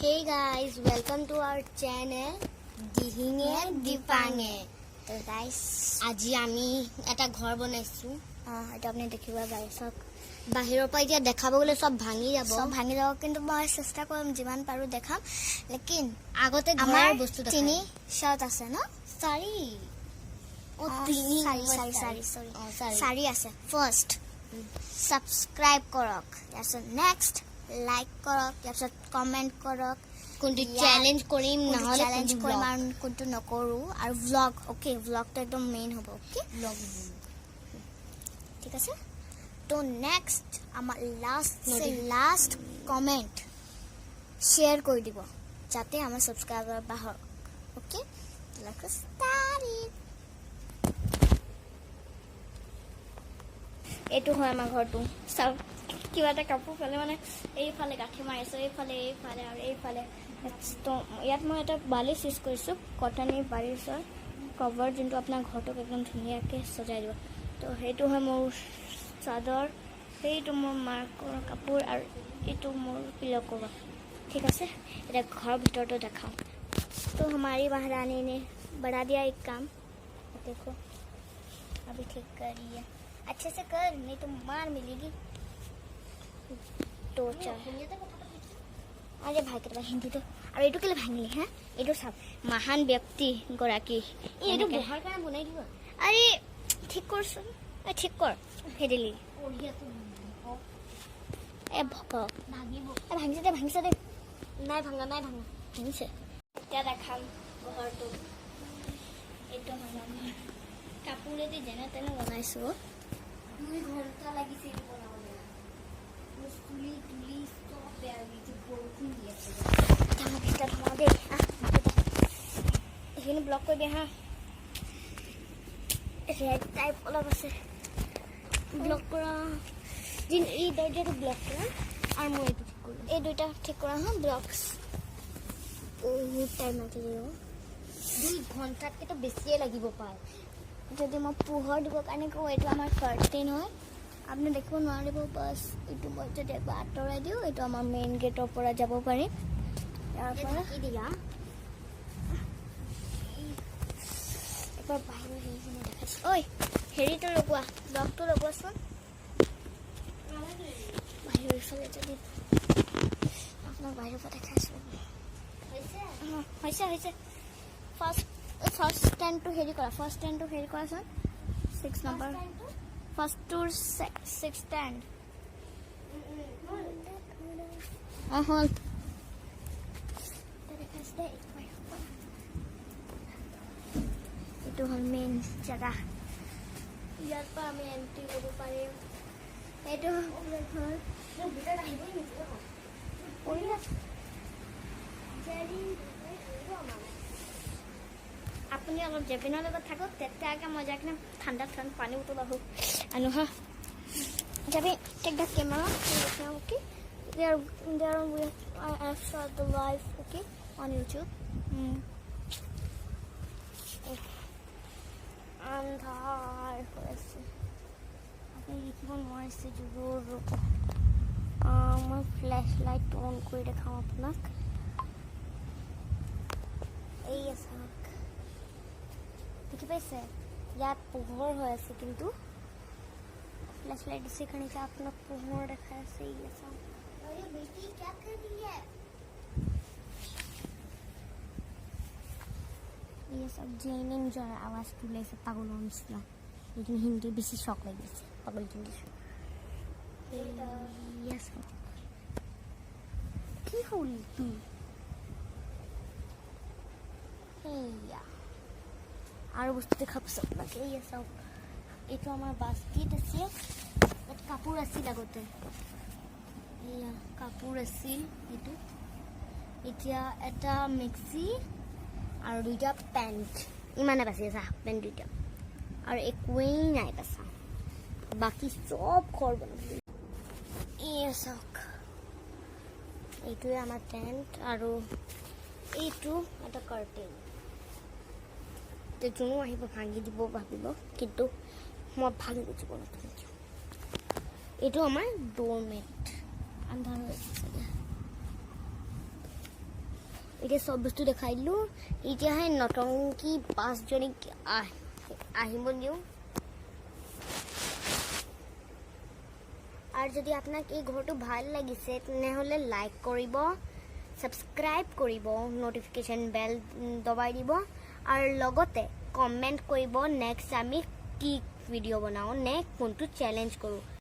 Hey guys, welcome to our channel Dihinge Dipange. So guys, আজি আমি এটা ঘৰ বনাইছো। এটা আপনি দেখিবা গাইছ বাহিৰৰ পৰা এতিয়া দেখাব গলে সব ভাঙি যাব কিন্তু মই চেষ্টা কৰিম যিমান পাৰো দেখাম। লেকিন আগতে ঘৰৰ বস্তু দেখাম। তিনি শট আছে ন? চাৰি ও তিনি চাৰি আছে। ফাৰ্স্ট সাবস্ক্ৰাইব কৰক, তাৰপিছত নেক্সট লাইক কৰক, তাৰপিছত কমেন্ট কৰক কোনটো চ্যালেঞ্জ কৰিম নহলে চ্যালেঞ্জ কৰিম আৰু কোনটো নকৰো আৰু ব্লগ ওকে ব্লগটো একদম মেইন হ'ব ওকে ব্লগ ঠিক আছে। তো নেক্সট আমাৰ লাস্ট কমেন্ট শেয়াৰ কৰি দিব যাতে আমাৰ সাবস্ক্ৰাইবাৰ বাঢ়ক ওকে। Let's start it. এইটো হয় আমাৰ ঘৰটো সব কিবা এটা কাপোৰ ফালে মানে এইফালে গাঠি মাৰিছো এইফালে আৰু এইফালে। তো ইয়াত মই এটা বালিচ ইউজ কৰিছো কটনী বালিচৰ কভাৰ যোনটো আপোনাৰ ঘৰটোক একদম ধুনীয়াকৈ সজাই দিব। তো সেইটো হয় মোৰ চাদৰ, সেইটো মোৰ মাকৰ কাপোৰ আৰু এইটো মোৰ পিলো কভাৰ ঠিক আছে। এটা ঘৰৰ ভিতৰতো দেখাওঁ। तो हमारी महारानी ने बढ़ा दिया एक काम, देखो अभी ठीक कर रही है। अच्छे से कर नहीं तो मार मिलेगी। तो अरे भाई करवा हिंदी तो और एटू केले भांगली हैं एटू सब महान व्यक्ति गराकी एटू बहार का बनाई दिबा। अरे ठीक करसन ठीक कर हेदिली ओढिया तो ए भक भागिबो ए भांगसे दे নাই ভাঙা ভাঙিছে। এতিয়া দেখাম ঘৰটো। এইটো মানে কাপোৰেদি যেনে তেনে বনাইছো। 2 ঘণ্টা লাগিছে বনাবলৈ। তুলি সব বেয়া গেছে বৰষুণ দি আছে। আমাৰ ভিতৰত সোমাও দেই। এইখিনি ব্লক কৰি দিয়া হা। ৰেড টাইপ অলপ আছে ব্লক কৰা। দিন এই দৰ্জাটো ব্লক কৰা আৰু মই এইটো ঠিক কৰোঁ। এই দুইটা ঠিক কৰা হা ব্লকস বহুত টাইম লাগিব। 2 ঘণ্টাতকৈ বেছিয়ে লাগিব পাৰে যদি মই পোহৰ দিবৰ কাৰণে কওঁ। এইটো আমাৰ কাৰ্টেন হয় আপুনি দেখিব নোৱাৰিব। বাছ এইটো মই যদি একবাৰ আঁতৰাই দিওঁ এইটো আমাৰ মেইন গেটৰ পৰা যাব পাৰিম। ইয়াৰ পৰা দিয়া এবাৰ বাহিৰৰ হেৰিখিনি দেখাইছোঁ। ঐ হেৰিটো লগোৱা ব্লকটো লগোৱাচোন বাহিৰৰ ফালে যদি আপোনাক বাহিৰৰ পৰা দেখাইছোঁ। হৈছে ফাৰ্ষ্ট ষ্টেণ্ডটো হেৰি কৰা। ফাৰ্ষ্ট ষ্টেণ্ডটো হেৰি কৰাচোন 6 নম্বৰ ফাৰ্ষ্ট টু 6 ষ্টেণ্ড হ'ল। এইটো হ'ল মেইন জেগা। ইয়াৰ পৰা আমি এণ্ট্ৰি কৰিব পাৰিম। এইটো আপুনি অলপ জেপিনৰ লগত থাকক তেতিয়াকে মই যাই কিনে ঠাণ্ডা পানী উতলা হোক আনো হা। যাবি take the camera okay. I have shot the live okay on YouTube. আন্ধাৰ হৈ আছে আপুনি দেখিব নোৱাৰিছে জোৰ মই ফ্লেছ লাইট অন কৰি দেখাওঁ আপোনাক। এই চাওক দেখি পাইছে ইয়াত পোহৰ হৈ আছে কিন্তু फ्लैश लाइट से करने से आप लोग पोहर रखा है सही है सब। अरे बेटी क्या कर रही है? ये सब जेनिंग जो आवाज टूले से पागल हो मिसला लेकिन हिंदी भी शौक लगी से पागल इंग्लिश यस की होली तू हेया और বস্তু দেখা পাছ লাগে। এই সব এইটো আমাৰ বাস্কেট আছে। ইয়াত কাপোৰ আছিল আগতে এয়া কাপোৰ আছিল। এইটো এতিয়া এটা মিক্সি আৰু 2টা পেণ্ট ইমানে বাছি আছে পেণ্ট 2টা আৰু একোৱেই নাই বাচা বাকী চব ঘৰ বনাব। এয়া চাওক এইটোৱে আমাৰ টেণ্ট আৰু এইটো এটা কাৰ্টেন। যোনো আহিব ভাঙি দিব ভাবিব কিন্তু মই ভাঙি দিব নতুন। এইটো আমাৰ ডোৰমেট আন্ধাৰ হৈ আছে এতিয়া সব বস্তু দেখাই দিলো এতিয়াহে নটংকি 5 জনী আহিব দিও আর যদি আপনাক এই ঘৰটো ভাল লাগিছে তেনেহলে লাইক কৰিব সাবস্ক্ৰাইব কৰিব নোটিফিকেশন বেল দবাই দিব আৰ লগতে কমেন্ট কৰিব নেক্সট আমি কি ভিডিও বনাও নে কোনটো চ্যালেঞ্জ কৰো